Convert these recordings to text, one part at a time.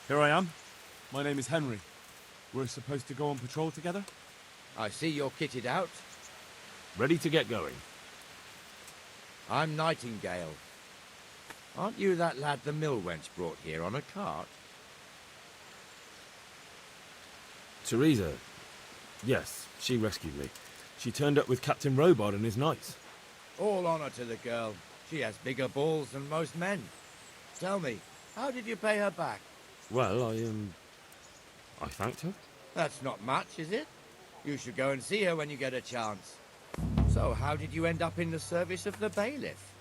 Here I am. My name is Henry. We're supposed to go on patrol together? I see you're kitted out. Ready to get going. I'm Nightingale. Aren't you that lad the mill wench brought here on a cart? Teresa. Yes, she rescued me. She turned up with Captain Robard and his knights. All honor to the girl. She has bigger balls than most men. Tell me, how did you pay her back? Well, I thanked her. That's not much, is it? You should go and see her when you get a chance. So, how did you end up in the service of the bailiff?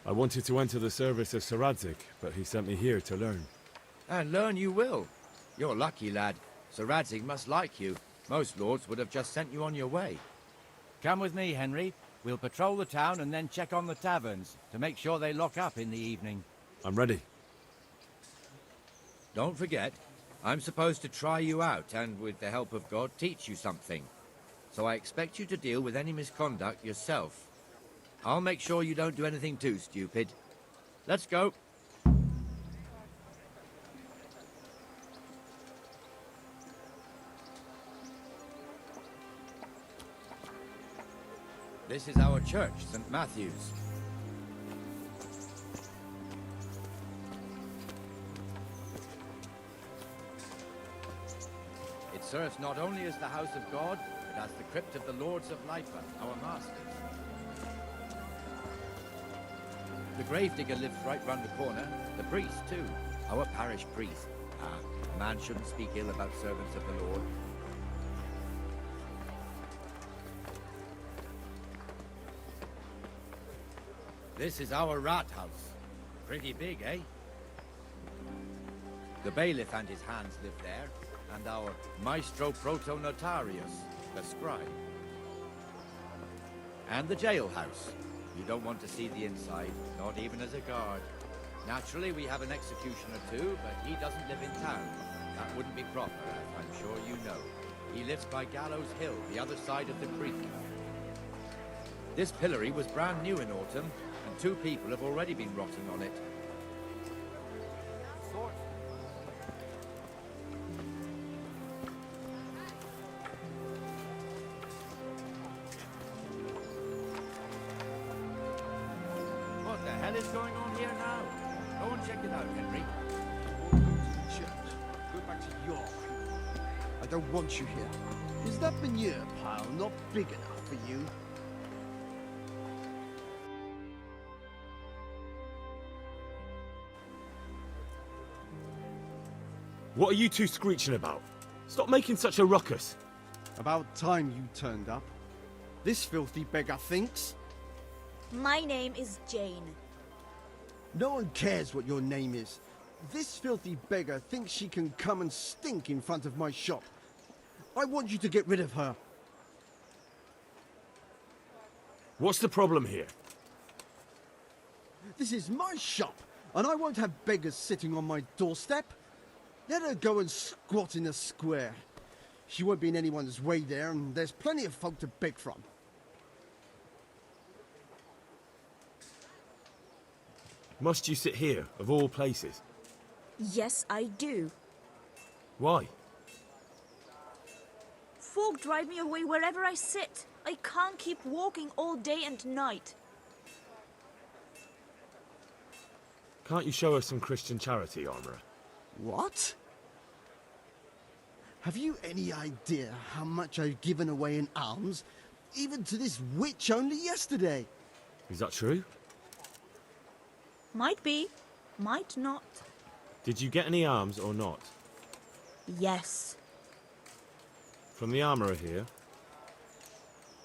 I wanted to enter the service of Sir Radzig, but he sent me here to learn. And learn you will. You're lucky, lad. Sir Radzig must like you. Most lords would have just sent you on your way. Come with me, Henry. We'll patrol the town and then check on the taverns to make sure they lock up in the evening. I'm ready. Don't forget, I'm supposed to try you out and, with the help of God, teach you something. So I expect you to deal with any misconduct yourself. I'll make sure you don't do anything too stupid. Let's go. This is our church, St. Matthew's. It serves not only as the house of God, but as the crypt of the Lords of Lipa, our masters. The gravedigger lives right round the corner. The priest, too. Our parish priest. A man shouldn't speak ill about servants of the Lord. This is our rat house. Pretty big, eh? The bailiff and his hands live there, and our maestro proto-notarius, the scribe. And the jailhouse. You don't want to see the inside, not even as a guard. Naturally, we have an executioner too, but he doesn't live in town. That wouldn't be proper, as I'm sure you know. He lives by Gallows Hill, the other side of the creek. This pillory was brand new in autumn, and 2 people have already been rotting on it. What the hell is going on here now? Go and check it out, Henry. Go to the church. Go back to York. I don't want you here. Is that manure pile not big enough for you? What are you two screeching about? Stop making such a ruckus. About time you turned up. This filthy beggar thinks. My name is Jane. No one cares what your name is. This filthy beggar thinks she can come and stink in front of my shop. I want you to get rid of her. What's the problem here? This is my shop, and I won't have beggars sitting on my doorstep. Let her go and squat in a square. She won't be in anyone's way there, and there's plenty of folk to beg from. Must you sit here, of all places? Yes, I do. Why? Folk drive me away wherever I sit. I can't keep walking all day and night. Can't you show us some Christian charity, Armourer? What? Have you any idea how much I've given away in alms, even to this witch only yesterday? Is that true? Might be, might not. Did you get any arms or not? Yes. From the Armourer here?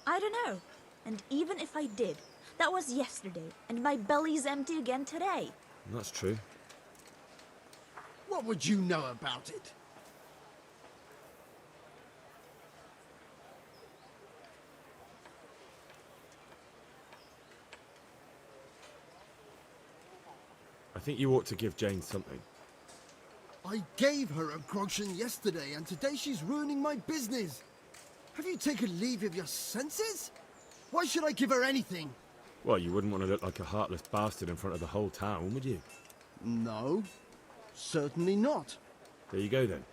I don't know. And even if I did, that was yesterday, and my belly's empty again today. That's true. What would you know about it? I think you ought to give Jane something. I gave her a groschen yesterday, and today she's ruining my business. Have you taken leave of your senses? Why should I give her anything? Well, you wouldn't want to look like a heartless bastard in front of the whole town, would you? No, certainly not. There you go then.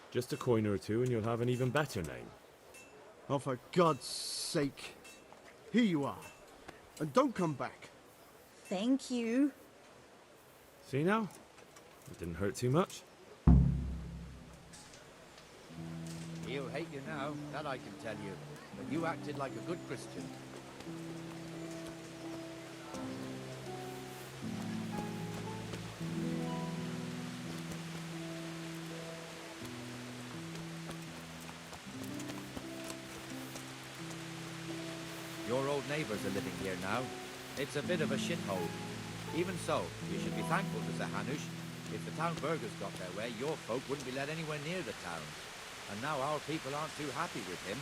Just a coin or two and you'll have an even better name. Oh, for God's sake. Here you are. And don't come back. Thank you. See now? It didn't hurt too much. He'll hate you now, that I can tell you. But you acted like a good Christian. Your old neighbors are living here now. It's a bit of a shithole. Even so, you should be thankful to Sir Hanush. If the town burghers got their way, your folk wouldn't be let anywhere near the town. And now our people aren't too happy with him.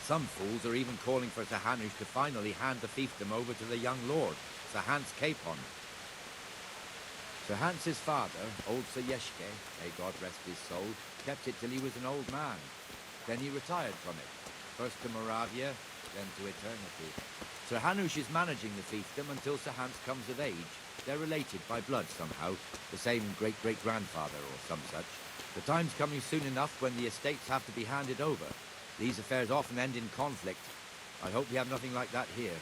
Some fools are even calling for Sir Hanush to finally hand the fiefdom over to the young lord, Sir Hans Capon. Sir Hans's father, old Sir Yeshke, may God rest his soul, kept it till he was an old man. Then he retired from it, first to Moravia, then to eternity. Sir Hanush is managing the fiefdom until Sir Hans comes of age. They're related by blood somehow, the same great-great-grandfather or some such. The time's coming soon enough when the estates have to be handed over. These affairs often end in conflict. I hope we have nothing like that here.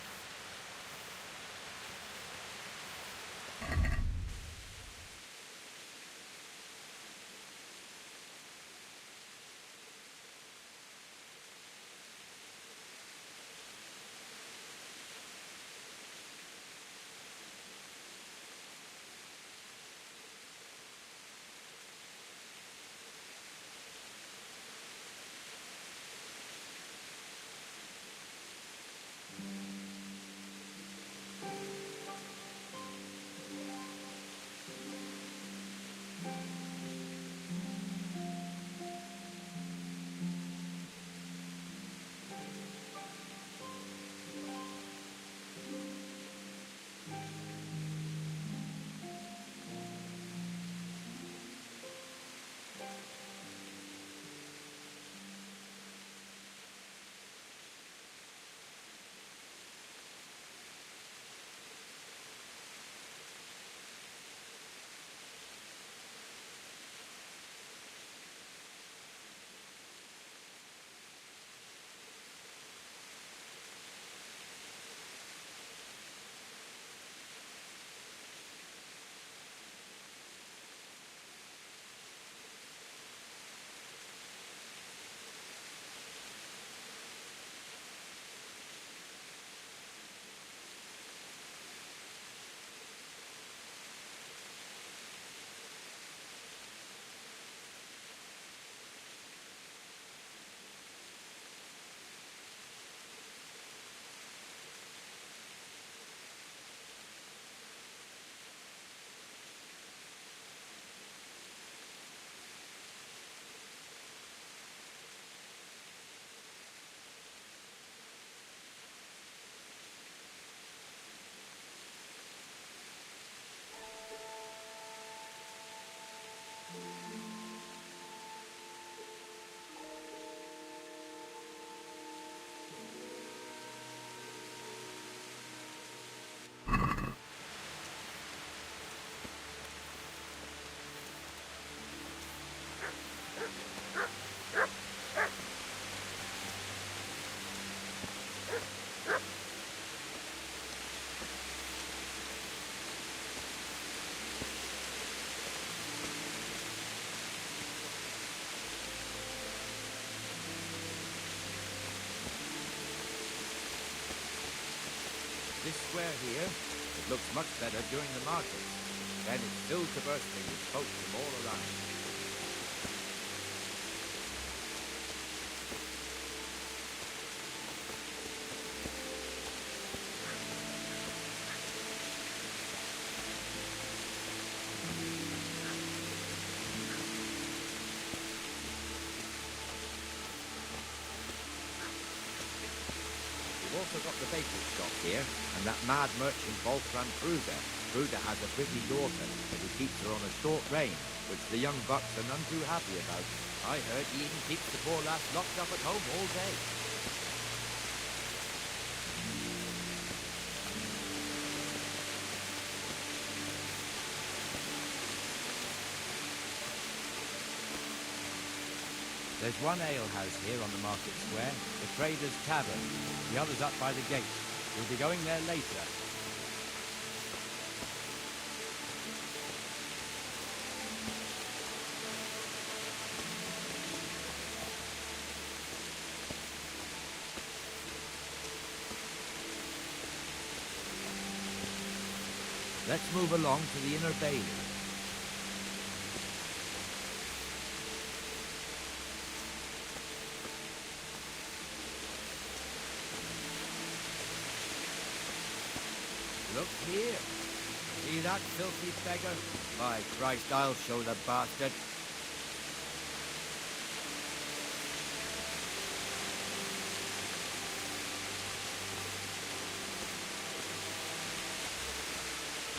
This square here, it looks much better during the market. Then it's filled to bursting with folk from all around. We've also got the baker's shop here, and that mad merchant Voltran Kruger. Kruger has a pretty daughter, but he keeps her on a short rein, which the young bucks are none too happy about. I heard he even keeps the poor lass locked up at home all day. There's one alehouse here on the market square, the Trader's Tavern. The other's up by the gate. We'll be going there later. Let's move along to the inner bailey. Look here. See that filthy beggar? By Christ, I'll show the bastard.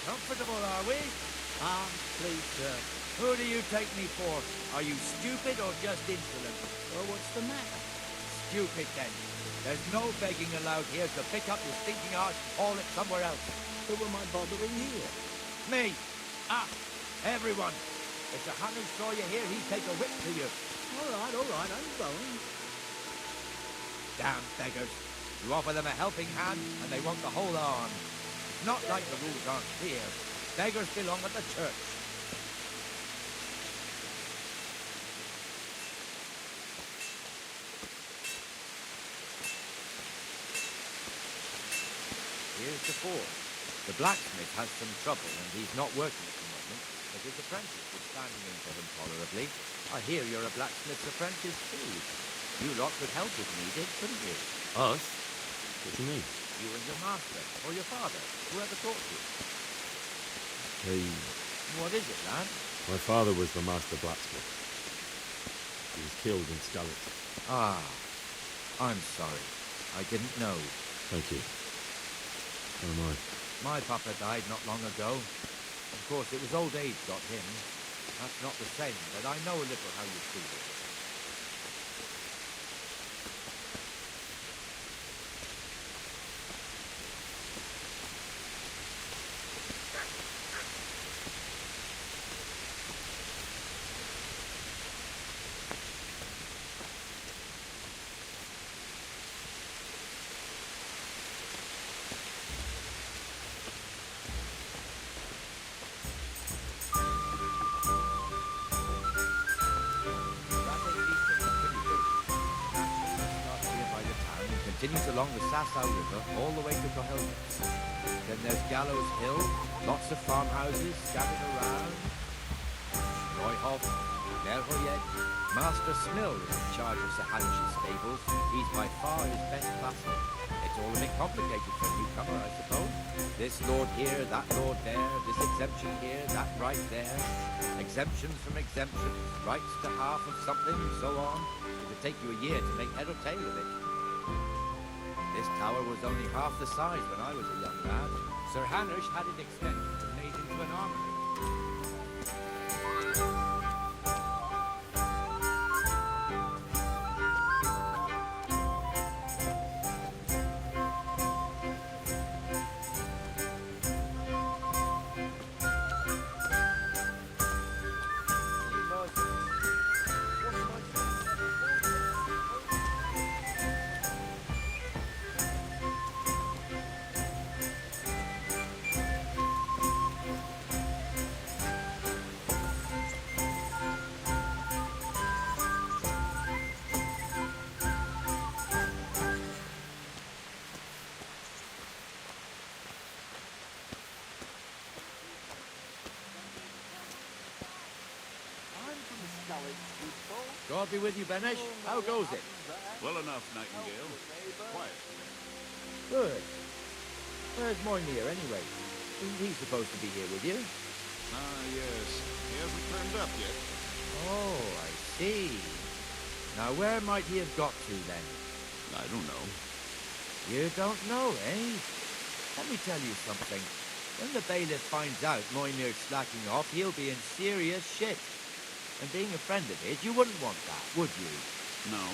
Comfortable, are we? Please, sir. Who do you take me for? Are you stupid or just insolent? Well, what's the matter? Stupid, then. There's no begging allowed here, so pick up your stinking arse and haul it somewhere else. Who am I bothering here? Me! Everyone! If the hunters saw you here, he'd take a whip to you. All right, I'm going. Damn beggars. You offer them a helping hand, and they want the whole arm. It's not like the rules aren't clear. Beggars belong at the church. Here's the ford. The blacksmith has some trouble, and he's not working at the moment, but his apprentice is standing in for him tolerably. I hear you're a blacksmith's apprentice, too. You lot could help if needed, couldn't you? Us? What do you mean? You and your master, or your father, whoever taught you. What is it, lad? My father was the master blacksmith. He was killed in Scarlet. Ah, I'm sorry. I didn't know. Thank you. So am I. My papa died not long ago. Of course, it was old age got him. That's not the same, but I know a little how you feel. Continues along the Sasau River all the way to Cohelmans. Then there's Gallows Hill, lots of farmhouses scattered around. Neuhoff, Nerhoyed. Master Smill is in charge of Sir Hanish's stables. He's by far his best vassal. It's all a bit complicated for a newcomer, I suppose. This lord here, that lord there, this exemption here, that right there. Exemptions from exemptions, rights to half of something, and so on. It'd take you a year to make head or tail of it. This tower was only half the size when I was a young lad. Sir Hanish had it extended and made into an armory. God be with you, Benesh. How goes it? Well enough, Nightingale. Quiet. Good. Where's Moynir, anyway? Isn't he supposed to be here with you? Ah, yes. He hasn't turned up yet. Oh, I see. Now, where might he have got to, then? I don't know. You don't know, eh? Let me tell you something. When the bailiff finds out Moynir's slacking off, he'll be in serious shit. And being a friend of his, you wouldn't want that, would you? No.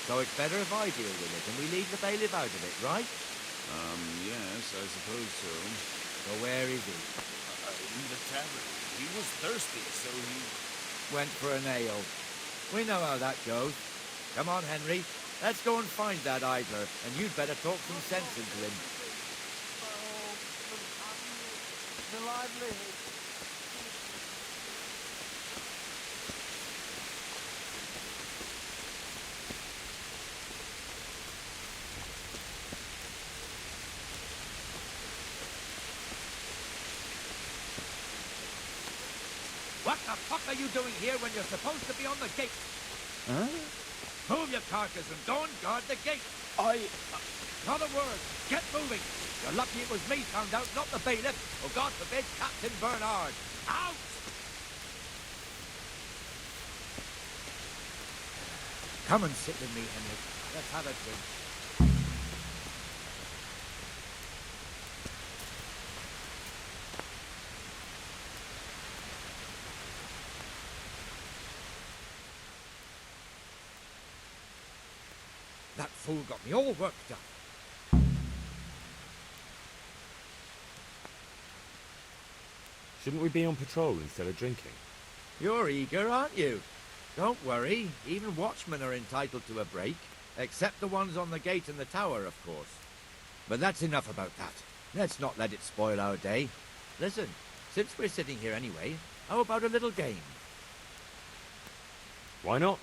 So it's better if I deal with it and we leave the bailiff out of it, right? Yes, I suppose so. So where is he? In the tavern. He was thirsty, so he... Went for an ale. We know how that goes. Come on, Henry. Let's go and find that idler, and you'd better talk some sense into him. What the fuck are you doing here when you're supposed to be on the gate? Huh? Move your carcass and go and guard the gate. Not a word. Get moving. You're lucky it was me found out, not the bailiff, or God forbid, Captain Bernard. Out! Come and sit with me, Henry. Let's have a drink. That fool got me all worked up. Shouldn't we be on patrol instead of drinking? You're eager, aren't you? Don't worry. Even watchmen are entitled to a break. Except the ones on the gate and the tower, of course. But that's enough about that. Let's not let it spoil our day. Listen, since we're sitting here anyway, how about a little game? Why not?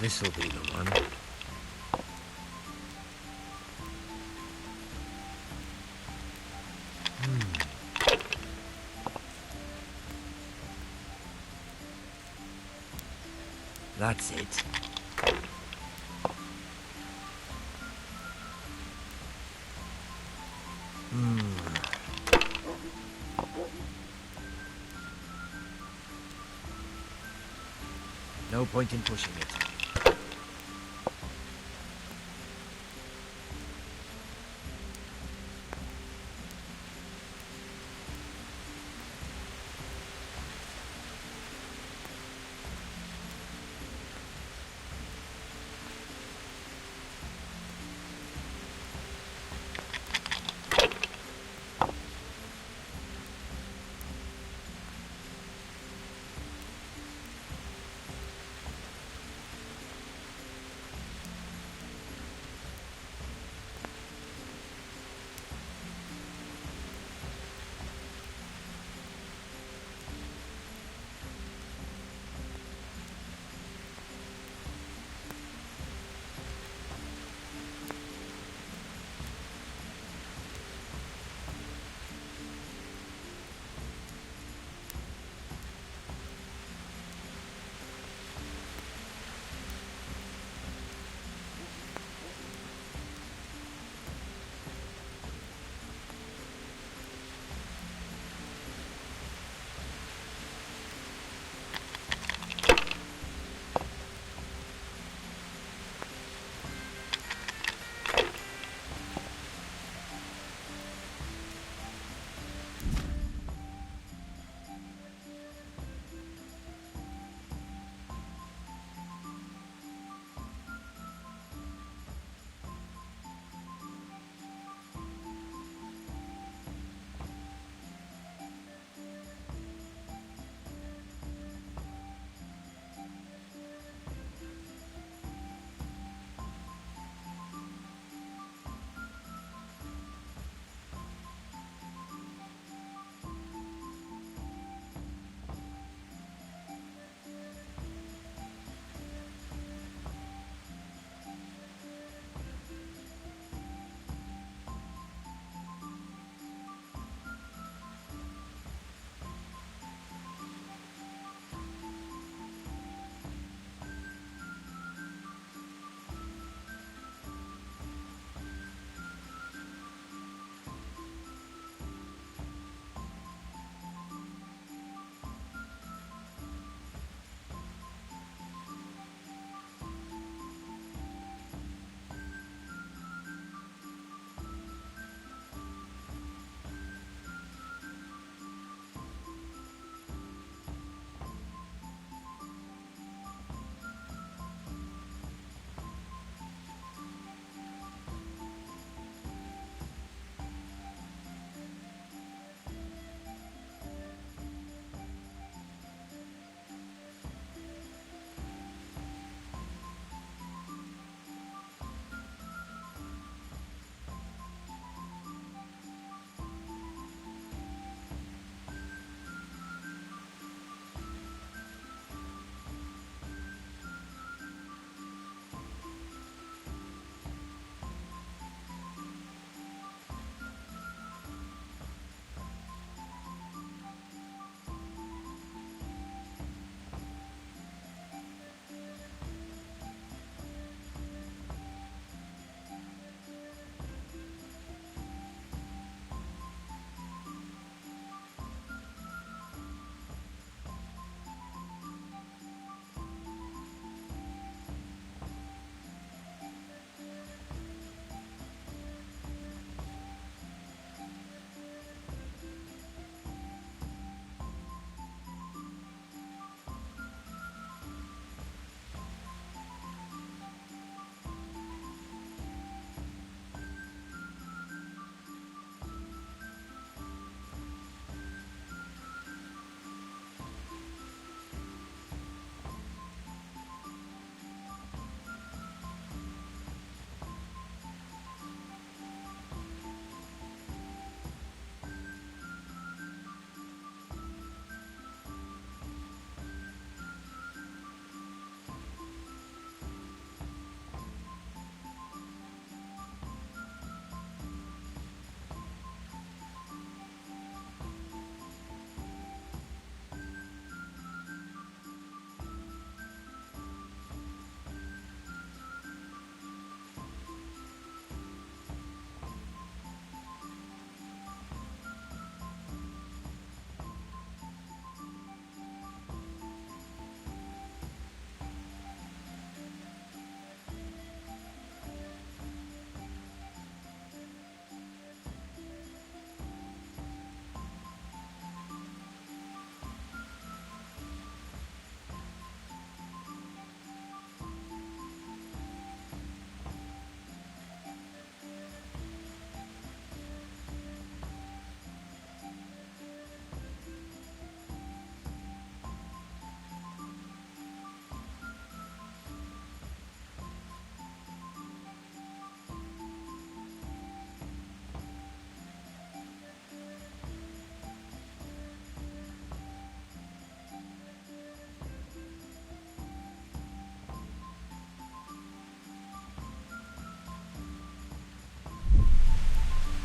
This'll be the one. That's it. No point in pushing it.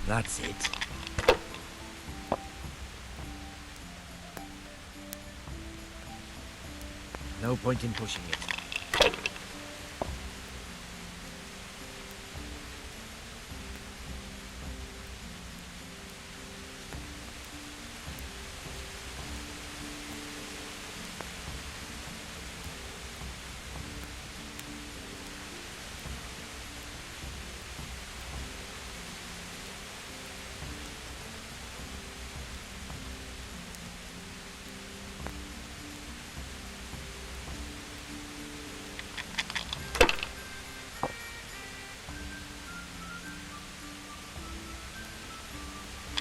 That's it. No point in pushing it.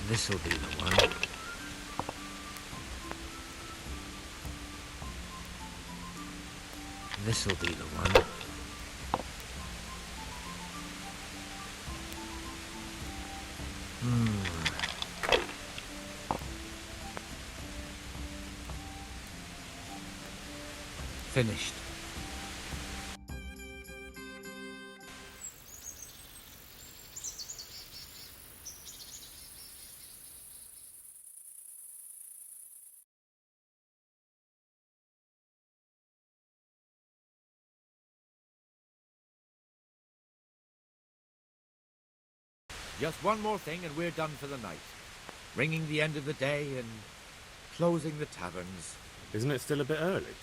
This'll be the one. This'll be the one. Finished. Just one more thing and we're done for the night. Ringing the end of the day and closing the taverns. Isn't it still a bit early?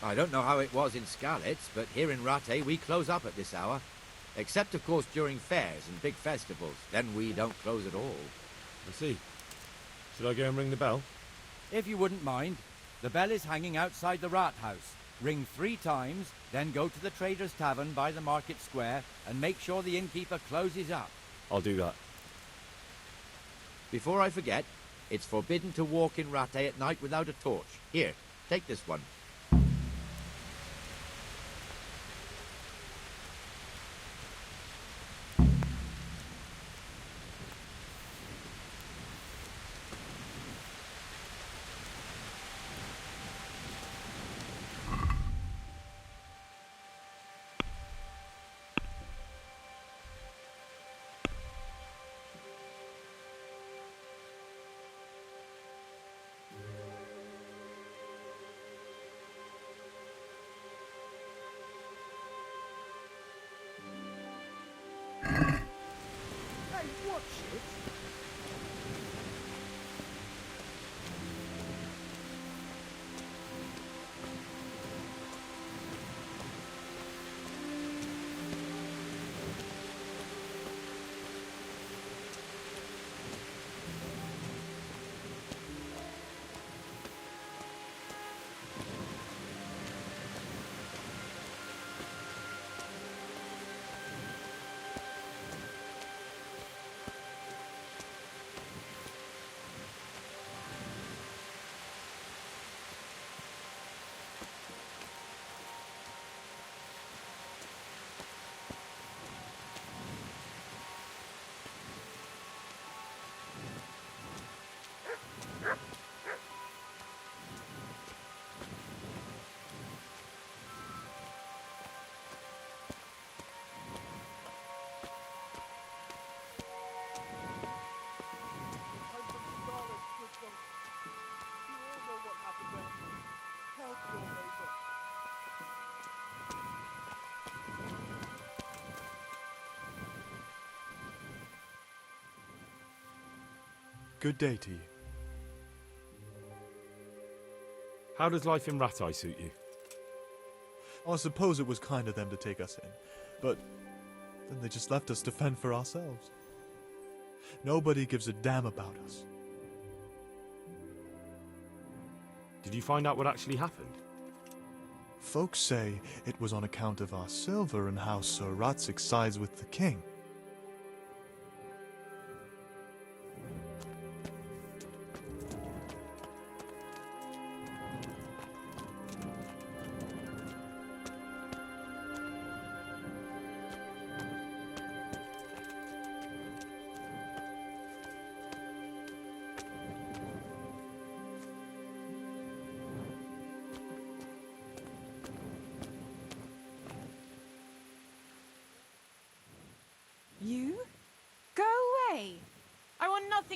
I don't know how it was in Skalitz, but here in Rattay we close up at this hour. Except, of course, during fairs and big festivals. Then we don't close at all. I see. Should I go and ring the bell? If you wouldn't mind, the bell is hanging outside the rat house. Ring 3 times, then go to the Trader's Tavern by the market square and make sure the innkeeper closes up. I'll do that. Before I forget, it's forbidden to walk in Rattay at night without a torch. Here, take this one. Good day to you. How does life in Rattay suit you? I suppose it was kind of them to take us in, but then they just left us to fend for ourselves. Nobody gives a damn about us. Did you find out what actually happened? Folks say it was on account of our silver and how Sir Ratzik sides with the king.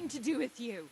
nothing to do with you.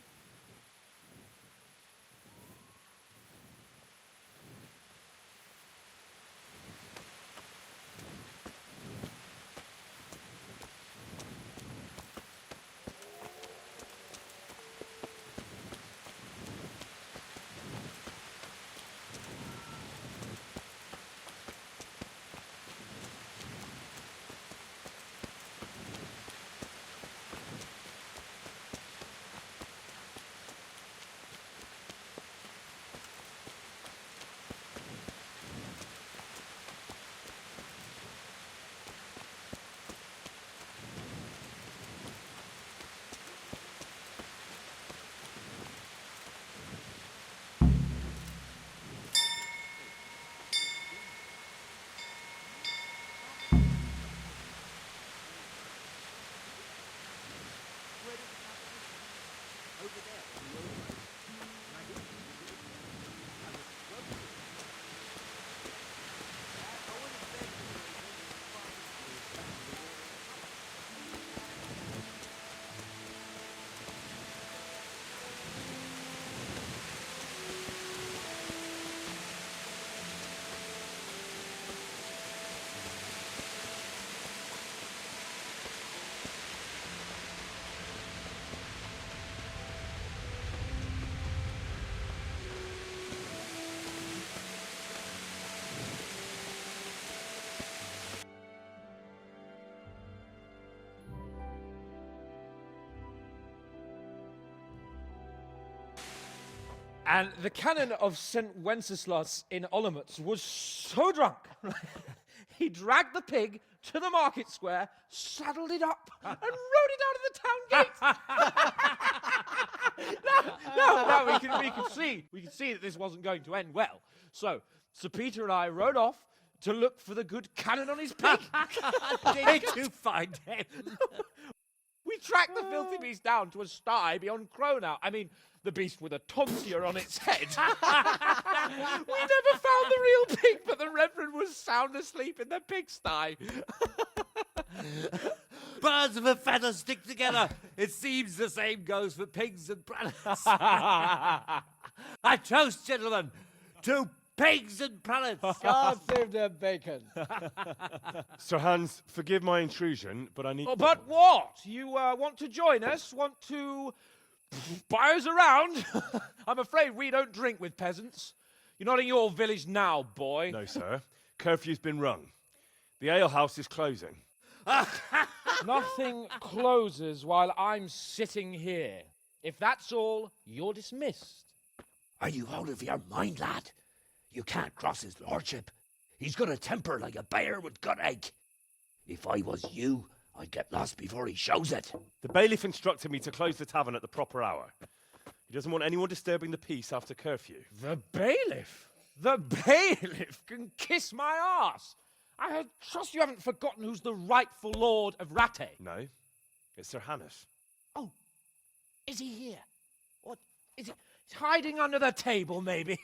And the canon of St. Wenceslas in Olomouc was so drunk, he dragged the pig to the market square, saddled it up, and rode it out of the town gate. No, we could see that this wasn't going to end well. So Sir Peter and I rode off to look for the good canon on his pig. Did you find him? We tracked the filthy beast down to a sty beyond Cronau. I mean, the beast with a tonsure on its head. We never found the real pig, but the Reverend was sound asleep in the pigsty. Birds of a feather stick together. It seems the same goes for pigs and planets. I toast, gentlemen, to pigs and planets. God save their bacon. Sir Hans, forgive my intrusion, but I need... Oh, but what? You want to join us? Want to buy us around? I'm afraid we don't drink with peasants. You're not in your village now, boy. No, sir. Curfew's been rung. The alehouse is closing. Nothing closes while I'm sitting here. If that's all, you're dismissed. Are you out of your mind, lad? You can't cross his lordship. He's got a temper like a bear with gut ache. If I was you, I'd get lost before he shows it. The bailiff instructed me to close the tavern at the proper hour. He doesn't want anyone disturbing the peace after curfew. The bailiff? The bailiff can kiss my arse. I trust you haven't forgotten who's the rightful lord of Rattay. No, it's Sir Hannes. Oh, is he here? What, is he he's hiding under the table, maybe?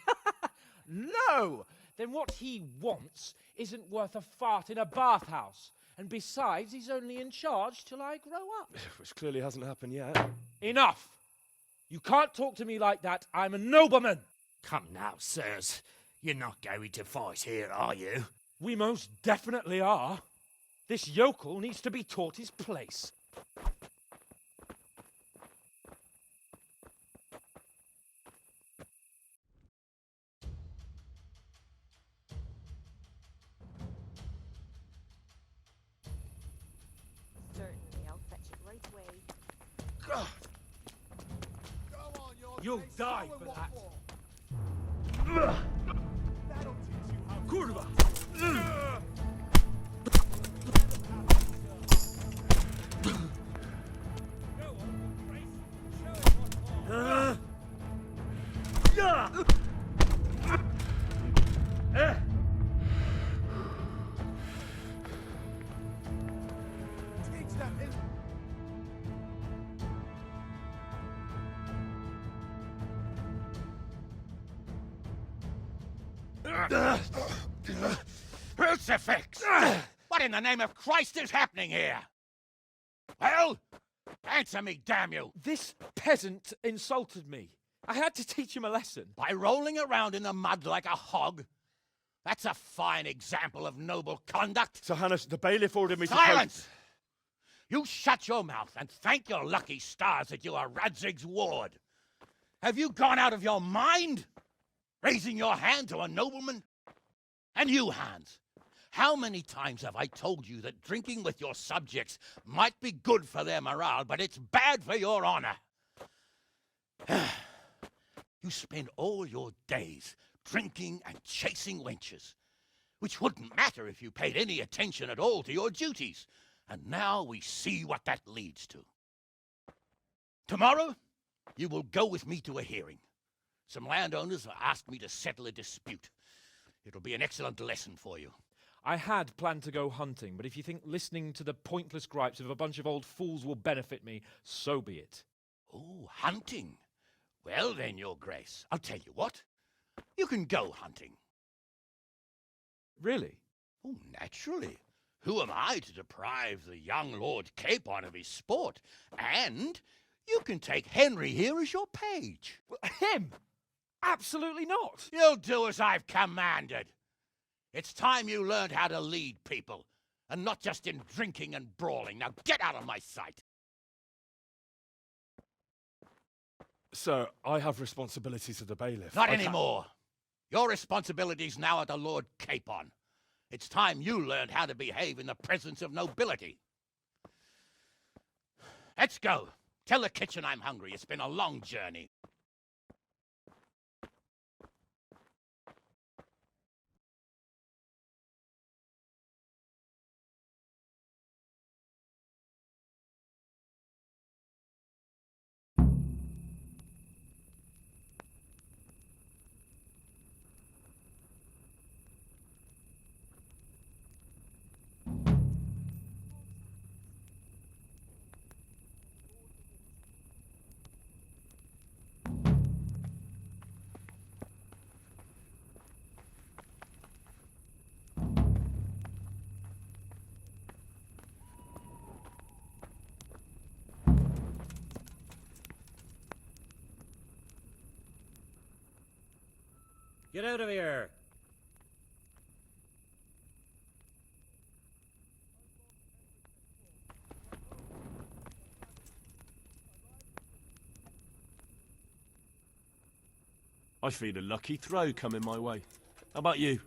No! Then what he wants isn't worth a fart in a bathhouse. And besides, he's only in charge till I grow up. Which clearly hasn't happened yet. Enough! You can't talk to me like that. I'm a nobleman. Come now, sirs. You're not going to fight here, are you? We most definitely are. This yokel needs to be taught his place. Certainly, I'll fetch it right away. You'll die for that. Kurwa! Crucifix! What in the name of Christ is happening here? Well, Answer me, damn you! This peasant insulted me. I had to teach him a lesson. By rolling around in the mud like a hog? That's a fine example of noble conduct. Sir Hannes, the bailiff ordered me to... Silence! You shut your mouth and thank your lucky stars that you are Radzig's ward. Have you gone out of your mind? Raising your hand to a nobleman? And you, Hans, how many times have I told you that drinking with your subjects might be good for their morale, but it's bad for your honor? You spend all your days drinking and chasing wenches, which wouldn't matter if you paid any attention at all to your duties. And now we see what that leads to. Tomorrow, you will go with me to a hearing. Some landowners have asked me to settle a dispute. It'll be an excellent lesson for you. I had planned to go hunting, but if you think listening to the pointless gripes of a bunch of old fools will benefit me, so be it. Oh, hunting. Well then, Your Grace, I'll tell you what. You can go hunting. Really? Oh, naturally. Who am I to deprive the young Lord Capon of his sport? And you can take Henry here as your page. Him? Absolutely not. You'll do as I've commanded. It's time you learned how to lead people, and not just in drinking and brawling. Now get out of my sight. Sir, I have responsibilities to the bailiff. Not anymore. Your responsibilities now are the Lord Capon. It's time you learned how to behave in the presence of nobility. Let's go. Tell the kitchen I'm hungry. It's been a long journey. Get out of here! I feel a lucky throw coming my way. How about you?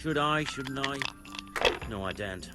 Should I? Shouldn't I? No, I daren't.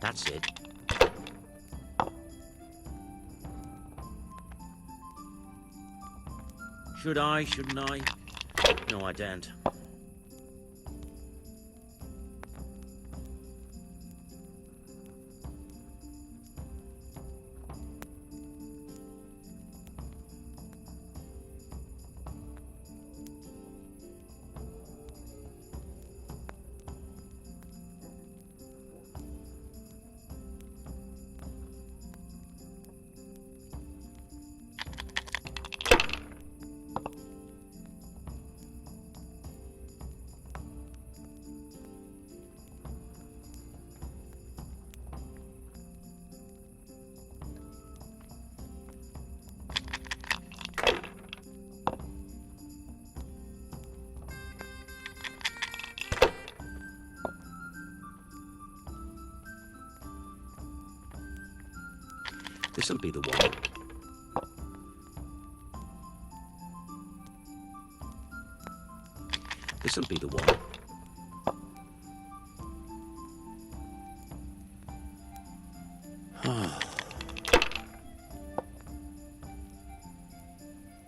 That's it. Should I? Shouldn't I? No, I daren't. This'll be the one. This'll be the one.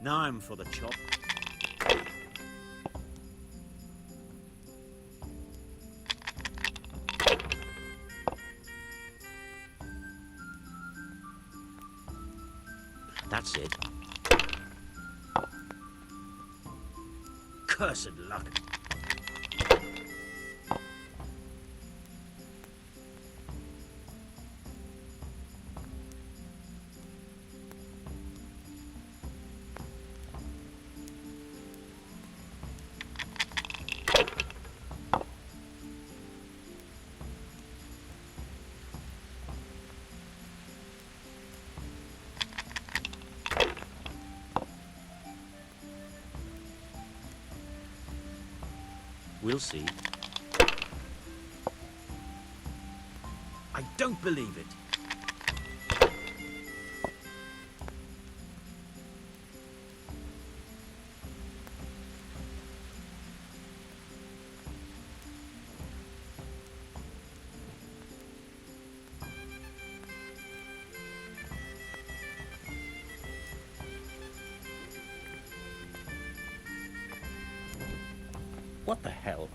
Now I'm for the chop. That's it. Cursed luck. We'll see. I don't believe it. What the hell?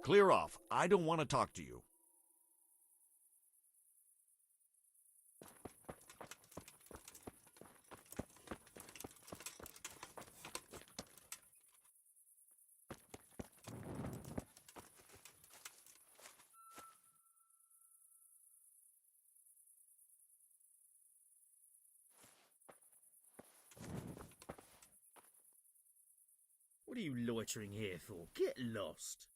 Clear off. I don't want to talk to you. What are you loitering here for? Get lost.